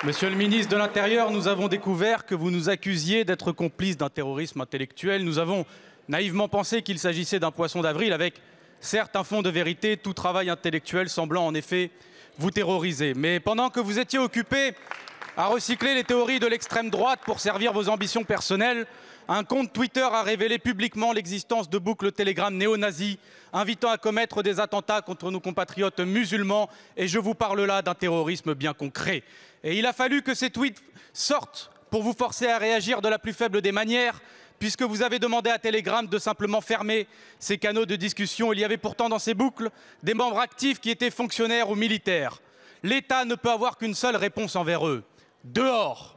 Monsieur le ministre de l'Intérieur, nous avons découvert que vous nous accusiez d'être complices d'un terrorisme intellectuel. Nous avons naïvement pensé qu'il s'agissait d'un poisson d'avril avec, certes, un fond de vérité, tout travail intellectuel semblant en effet vous terroriser. Mais pendant que vous étiez occupé à recycler les théories de l'extrême droite pour servir vos ambitions personnelles, un compte Twitter a révélé publiquement l'existence de boucles Telegram néo-nazis invitant à commettre des attentats contre nos compatriotes musulmans. Et je vous parle là d'un terrorisme bien concret. Et il a fallu que ces tweets sortent pour vous forcer à réagir de la plus faible des manières, puisque vous avez demandé à Telegram de simplement fermer ces canaux de discussion. Il y avait pourtant dans ces boucles des membres actifs qui étaient fonctionnaires ou militaires. L'État ne peut avoir qu'une seule réponse envers eux: dehors.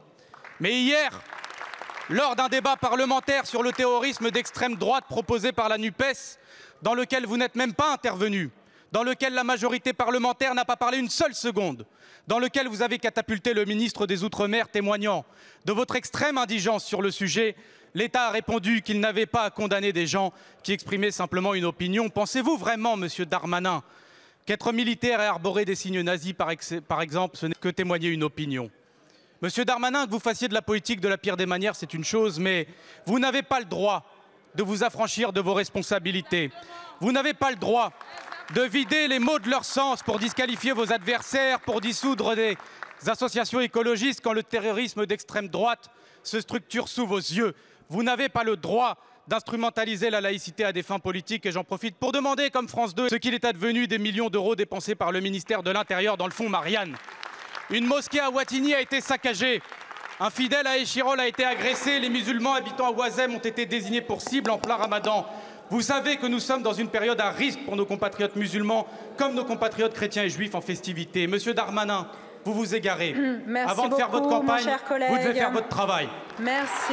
Mais hier, lors d'un débat parlementaire sur le terrorisme d'extrême droite proposé par la NUPES, dans lequel vous n'êtes même pas intervenu, dans lequel la majorité parlementaire n'a pas parlé une seule seconde, dans lequel vous avez catapulté le ministre des Outre-mer témoignant de votre extrême indigence sur le sujet, l'État a répondu qu'il n'avait pas à condamner des gens qui exprimaient simplement une opinion. Pensez-vous vraiment, monsieur Darmanin, qu'être militaire et arborer des signes nazis, par exemple, ce n'est que témoigner une opinion? Monsieur Darmanin, que vous fassiez de la politique de la pire des manières, c'est une chose, mais vous n'avez pas le droit de vous affranchir de vos responsabilités. Vous n'avez pas le droit de vider les mots de leur sens pour disqualifier vos adversaires, pour dissoudre des associations écologistes quand le terrorisme d'extrême droite se structure sous vos yeux. Vous n'avez pas le droit d'instrumentaliser la laïcité à des fins politiques. Et j'en profite pour demander, comme France 2, ce qu'il est advenu des millions d'euros dépensés par le ministère de l'Intérieur dans le fonds Marianne. Une mosquée à Wattignies a été saccagée. Un fidèle à Échirol a été agressé. Les musulmans habitant à Ouazem ont été désignés pour cible en plein ramadan. Vous savez que nous sommes dans une période à risque pour nos compatriotes musulmans, comme nos compatriotes chrétiens et juifs en festivité. Monsieur Darmanin, vous vous égarez. Merci Avant de faire beaucoup, votre campagne, mon cher collègue. vous devez faire votre travail. Merci.